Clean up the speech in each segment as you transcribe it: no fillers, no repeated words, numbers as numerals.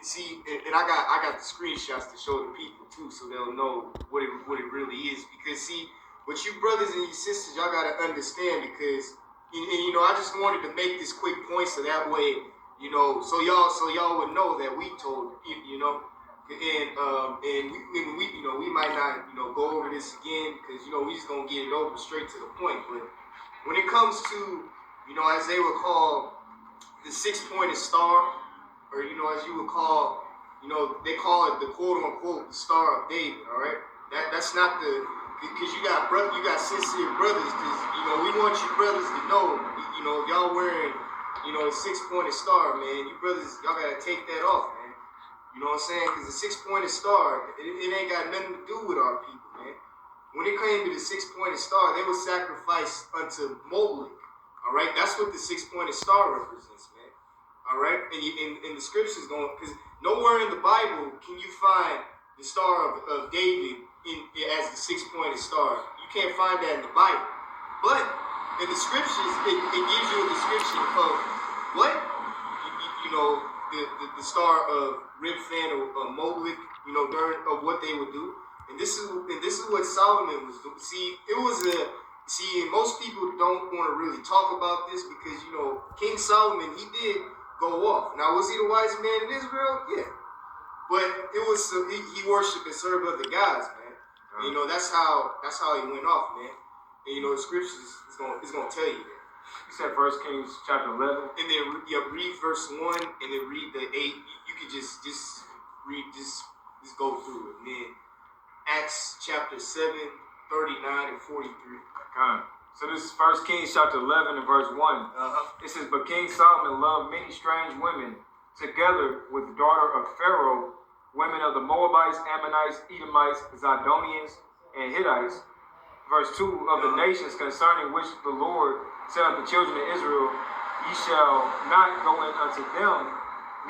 and I got the screenshots to show the people too, so they'll know what it really is. Because see, what you brothers and you sisters, y'all gotta understand. Because and I just wanted to make this quick point so that way, so y'all would know that we told and we might not go over this again because we just gonna get it over straight to the point. But when it comes to as they would call the 6-pointed star, or as you would call they call it the quote unquote the Star of David. All right, that's not the because you got sincere brothers. Because we want you brothers to know if y'all wearing a 6-pointed star, man, you brothers y'all gotta take that off, man. You know what I'm saying? Because the 6-pointed star, it ain't got nothing to do with our people, man. When it came to the 6-pointed star, they would sacrifice unto Molech. All right, that's what the 6-pointed star represents, man. All right, and the scriptures going because nowhere in the Bible can you find the Star of David as the 6-pointed star. You can't find that in the Bible, but in the scriptures it gives you a description of what the star of Ribfan or Molech, during of what they would do, and this is what Solomon was doing. See, most people don't want to really talk about this because King Solomon, he did go off. Now, was he the wisest man in Israel? Yeah, but it was he worshipped and served other gods, man. And, that's how he went off, man. And the scriptures is gonna tell you that. You said 1 Kings chapter 11. And then read verse 1 and then read the 8. You could just read, just go through it. And then Acts chapter 7, 39 and 43. So this is 1 Kings chapter 11 and verse 1. It says, but King Solomon loved many strange women, together with the daughter of Pharaoh, women of the Moabites, Ammonites, Edomites, Zidonians, and Hittites. Verse 2, of the nations concerning which the Lord said unto the children of Israel, ye shall not go in unto them,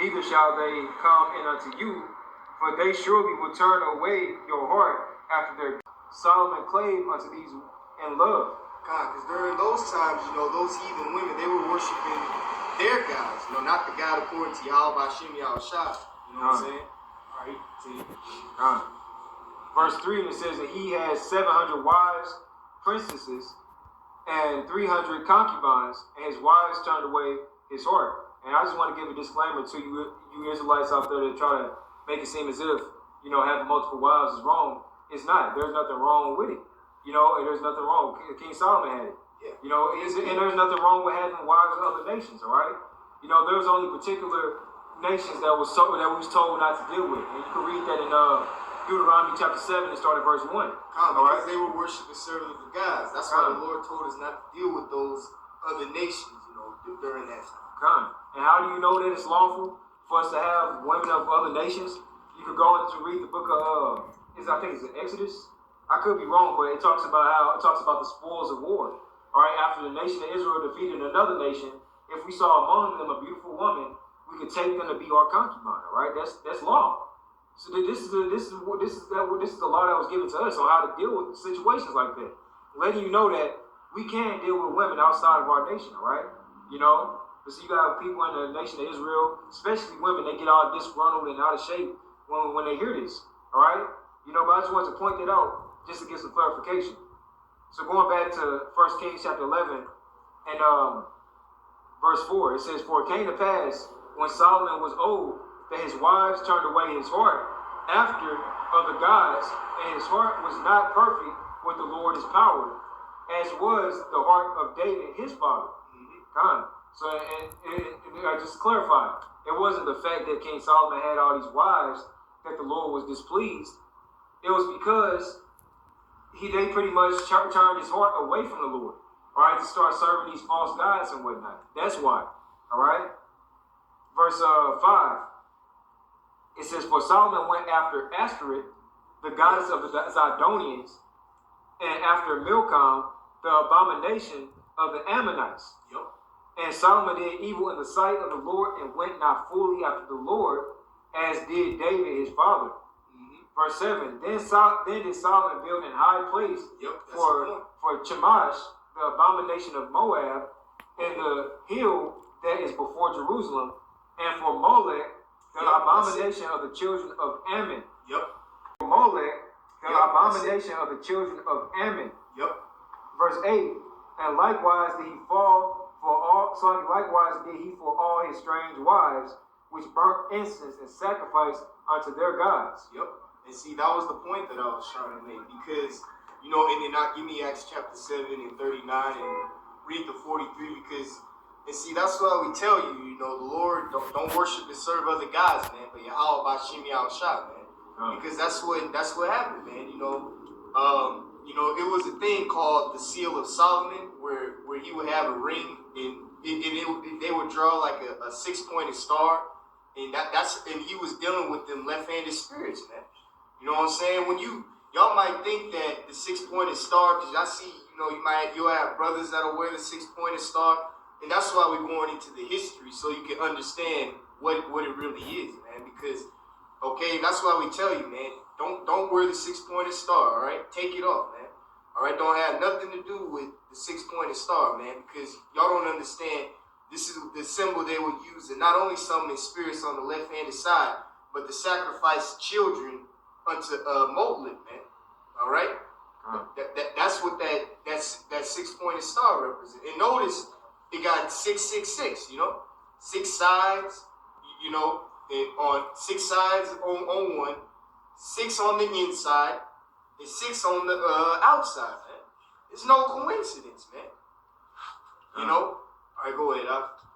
neither shall they come in unto you, for they surely will turn away your heart after their Solomon clave unto these in love. God, because during those times, those heathen women, they were worshiping their gods, not the God according to Yahweh Hashem Yahushua. You know what I'm saying? All right, see. Verse 3, it says that he has 700 wives, princesses, and 300 concubines, and his wives turned away his heart. And I just want to give a disclaimer to you Israelites out there that try to make it seem as if, having multiple wives is wrong. It's not. There's nothing wrong with it. And there's nothing wrong. King Solomon had it. Yeah. And there's nothing wrong with having wives of other nations, all right? There's only particular nations that we was told not to deal with. And you can read that in Deuteronomy chapter 7 and start at verse 1. All right? They were worshiping serving the gods. That's why the Lord told us not to deal with those other nations, during that time. And how do you know that it's lawful for us to have women of other nations? You could go into read the book of, I think it's Exodus. I could be wrong, but it talks about the spoils of war. All right, after the nation of Israel defeated another nation, if we saw among them a beautiful woman, we could take them to be our concubine. All right, that's law. So this is the law that was given to us on how to deal with situations like that, letting you know that we can deal with women outside of our nation. All right, but so you got people in the nation of Israel, especially women, they get all disgruntled and out of shape when they hear this. All right, but I just wanted to point that out just to get some clarification. So going back to 1 Kings chapter 11 and verse 4, it says, for it came to pass when Solomon was old that his wives turned away his heart after other gods, and his heart was not perfect with the Lord his power, as was the heart of David his father. So and I just clarify, it wasn't the fact that King Solomon had all these wives that the Lord was displeased. It was because they pretty much turned his heart away from the Lord, all right, to start serving these false gods and whatnot. That's why, all right? Verse 5, it says, for Solomon went after Ashtoreth, the goddess of the Zidonians, and after Milcom, the abomination of the Ammonites. Yep. And Solomon did evil in the sight of the Lord and went not fully after the Lord, as did David his father. Verse 7, then did Solomon build an high place for Chemosh, the abomination of Moab, and the hill that is before Jerusalem, and for Molech, the abomination abomination of the children of Ammon. Yep. Molech, the Yep, abomination of the children of Ammon. Yep. Verse 8, and likewise did he fall for all, so likewise did he for all his strange wives, which burnt incense and sacrificed unto their gods. Yep. And see, that was the point that I was trying to make, because, you know, and then give me Acts chapter 7 and 39 and read the 43, because, and see, that's why we tell you, you know, the Lord, don't worship and serve other gods, man, but Yahweh Bashim Yahushua, man. Because that's what happened, man. You know, it was a thing called the Seal of Solomon, where he would have a ring, and they would draw like a 6-pointed star, and and he was dealing with them left-handed spirits, man. You know what I'm saying? When y'all might think that the 6-pointed star, because I see, you know, you'll have brothers that'll wear the 6-pointed star, and that's why we're going into the history, so you can understand what it really is, man. Because okay, that's why we tell you, man, don't wear the 6-pointed star, all right? Take it off, man. All right, don't have nothing to do with the 6-pointed star, man, because y'all don't understand. This is the symbol they would use to not only summon spirits on the left-handed side, but to sacrifice children unto Molech, man. All right? That's what that 6-pointed star represents. And notice it got 666, you know? 6 sides, you know, and on 6 sides on one, 6 on the inside, and 6 on the outside, man. It's no coincidence, man. You know? All right, go ahead.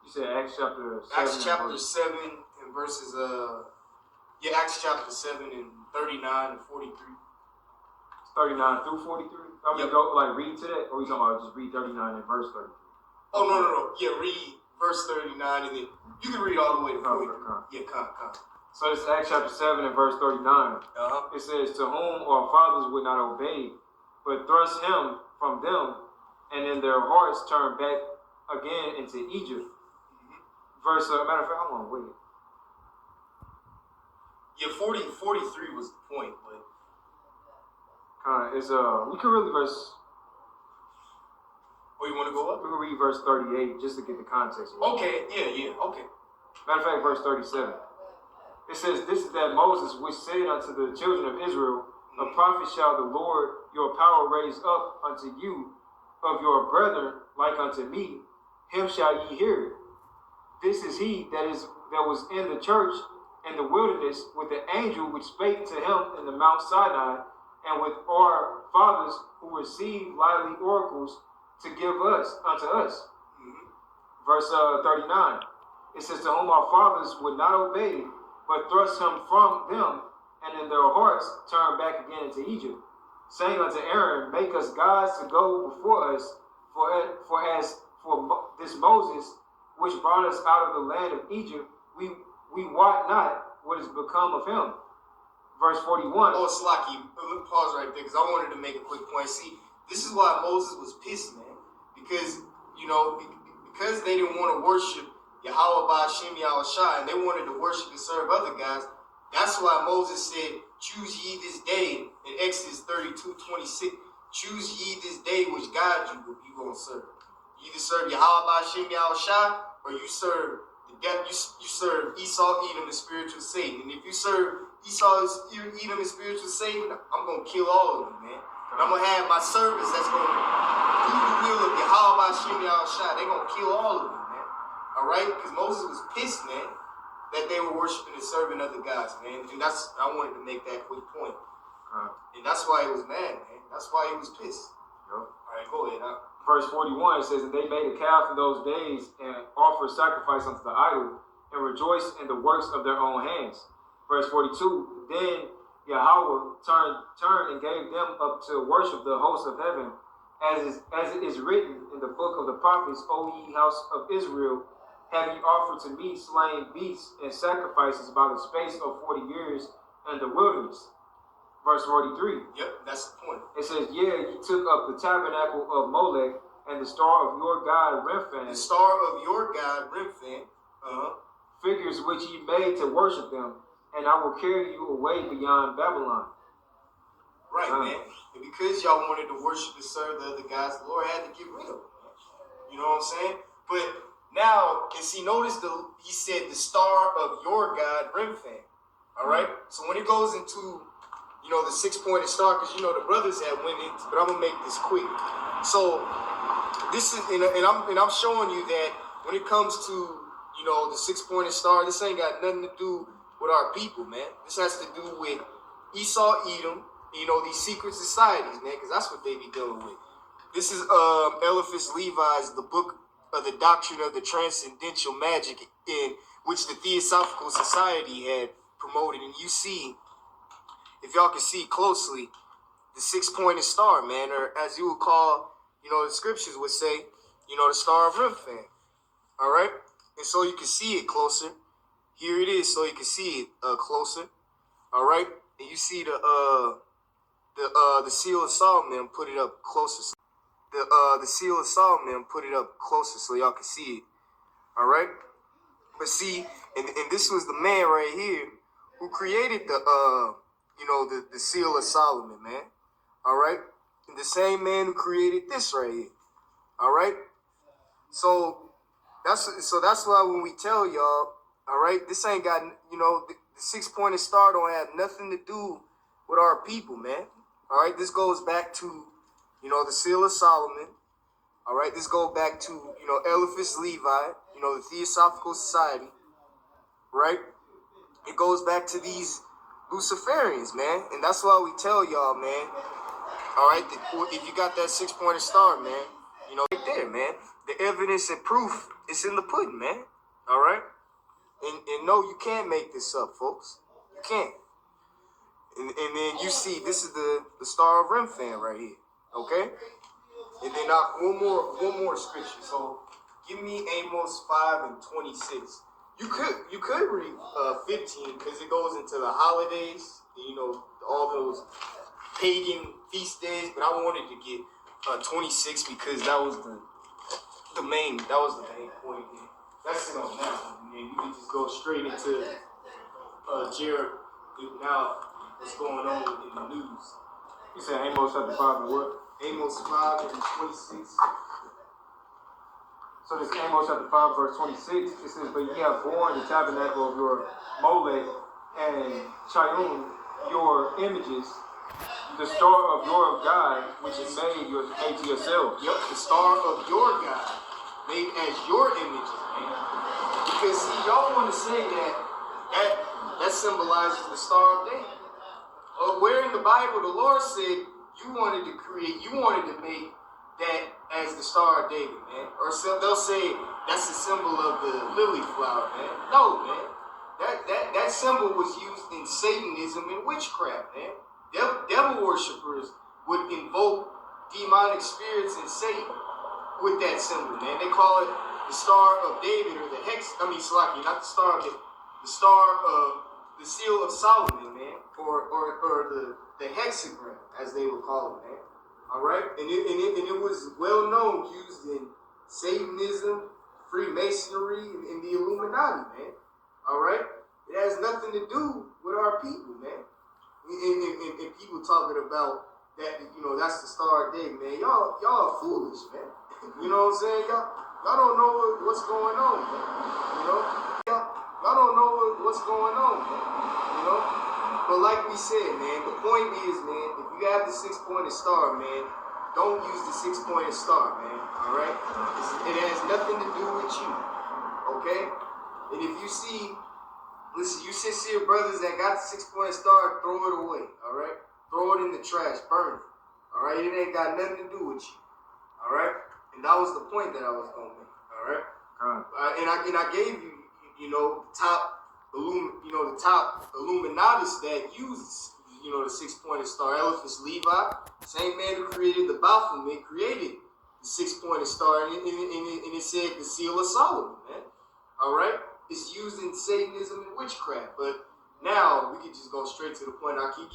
You said Acts chapter 7. Acts chapter 7 and verses, Acts chapter 7 and 39 and 43. 39 through 43? I'm going to go, like, read to that? Or you talking about just read 39 and verse 33? Oh, no. Yeah, read verse 39 and then you can read all the way to 43. Yeah, come. So this is Acts chapter 7 and verse 39. It says, to whom our fathers would not obey, but thrust him from them, and in their hearts turned back again into Egypt. Verse, matter of fact, hold on, wait. Yeah, 43 was the point, but it's we can really verse. Oh, you want to go up? We can read verse 38 just to get the context. Okay, yeah, okay. Matter of fact, verse 37. It says, this is that Moses which said unto the children of Israel, a prophet shall the Lord your power raise up unto you of your brethren like unto me, him shall ye hear. This is he that was in the church in the wilderness with the angel which spake to him in the Mount Sinai, and with our fathers who received lively oracles to give unto us. Verse 39. It says, to whom our fathers would not obey, but thrust him from them, and in their hearts turned back again into Egypt, saying unto Aaron, make us gods to go before us, for this Moses, which brought us out of the land of Egypt, we wot not what is become of him. Verse 41. Oh, Slocky, let me pause right there, because I wanted to make a quick point. See, this is why Moses was pissed, man, because, you know, because they didn't want to worship Yahweh Ba'Shem Yahushua, and they wanted to worship and serve other guys. That's why Moses said, choose ye this day in Exodus 32:26. Choose ye this day which God you going to serve. You either serve Yahweh Ba'Shem Yahushua, or you serve the devil. You serve Esau, Edom, and spiritual Satan. And if you serve Esau, Edom, and spiritual Satan, I'm going to kill all of them, man. And I'm going to have my servants that's going to do the will of Yahweh Ba'Shem Yahushua. They're going to kill all of them. All right, because Moses was pissed, man, that they were worshiping and serving other gods, man. And I wanted to make that quick point. And that's why he was mad, man. That's why he was pissed. Yep. All right, go ahead. Verse 41 says that they made a calf in those days and offered sacrifice unto the idol and rejoiced in the works of their own hands. Verse 42, then Yahweh turned and gave them up to worship the host of heaven, as it is written in the book of the prophets, O ye house of Israel, have ye offered to me slain beasts and sacrifices by the space of 40 years in the wilderness. Verse 43. Yep, that's the point. It says, ye took up the tabernacle of Molech and the star of your god Remphan. The star of your god Remphan. Figures which ye made to worship them, and I will carry you away beyond Babylon. Right, man. And because y'all wanted to worship and serve the other gods, the Lord had to get rid of them. You know what I'm saying? But now, and see, notice he said the star of your god, Remphan. All right. So when it goes into, the 6-pointed star, because the brothers had went into, but I'm gonna make this quick. So this is, and I'm showing you that when it comes to, the 6-pointed star, this ain't got nothing to do with our people, man. This has to do with Esau, Edom, these secret societies, man, because that's what they be dealing with. This is Eliphas Levi's The Book of the Doctrine of the Transcendental Magic, in which the Theosophical Society had promoted. And you see, if y'all can see closely, the 6-pointed star, man, or as you would call, the scriptures would say, the star of Remphan. All right? And so you can see it closer. Here it is, so you can see it closer. All right? And you see the seal of Solomon, put it up closer. The seal of Solomon, put it up closer so y'all can see it. All right? But see, and this was the man right here who created the seal of Solomon, man. All right? And the same man who created this right here. All right? So that's why when we tell y'all, all right, this ain't got, the 6-pointed star don't have nothing to do with our people, man. All right? This goes back to, the seal of Solomon. All right? This goes back to, Eliphas Levi, the Theosophical Society. Right? It goes back to these Luciferians, man. And that's why we tell y'all, man. All right? If you got that 6-pointed star, man, right there, man. The evidence and proof is in the pudding, man. All right? And no, you can't make this up, folks. You can't. And then you see, this is the star of Remphan right here. Okay? And then one more scripture. So give me Amos 5:26. You could read 15 because it goes into the holidays, all those pagan feast days. But I wanted to get 26 because that was the main point. That's it on that one. And then you can just go straight into Jared now. What's going on in the news? You said Amos chapter 5 and what? Amos 5:26. So this Amos chapter 5 verse 26, it says, "But ye have borne the tabernacle of your Molech and Chayun, your images, the star of your God, which is made to yourselves." Yep, the star of your God, made as your images, man. Because see, y'all want to say that symbolizes the Star of David. Where in the Bible the Lord said you wanted to make that as the Star of David, man. Or so they'll say that's a symbol of the lily flower, man. No, man. That symbol was used in Satanism and witchcraft, man. Devil worshippers would invoke demonic spirits and Satan with that symbol, man. They call it the Star of David, or Slaki, not the Star of David, the Star of the Seal of Solomon, man, or the hexagram, as they would call it, man. All right, and it was well known, used in Satanism, Freemasonry, and the Illuminati, man. All right, it has nothing to do with our people, man. And people talking about that, that's the Star of David, man. Y'all are foolish, man. You know what I'm saying? Y'all don't know what's going on, man. Y'all don't know what's going on, man. But like we said, man, the point is, man, if you have the 6-pointed star, man, don't use the 6-pointed star, man. All right? It has nothing to do with you. Okay? And if you see, listen, you sincere brothers that got the 6-pointed star, throw it away. All right? Throw it in the trash, burn it. All right? It ain't got nothing to do with you. All right? And that was the point that I was gonna make. All right? And I gave you, the top Illuminatus that uses, the 6-pointed star. Eliphas Levi, same man who created the Baphomet, created the 6-pointed star, and it said the seal of Solomon, man. All right? It's used in Satanism and witchcraft, but now we can just go straight to the point. I keep getting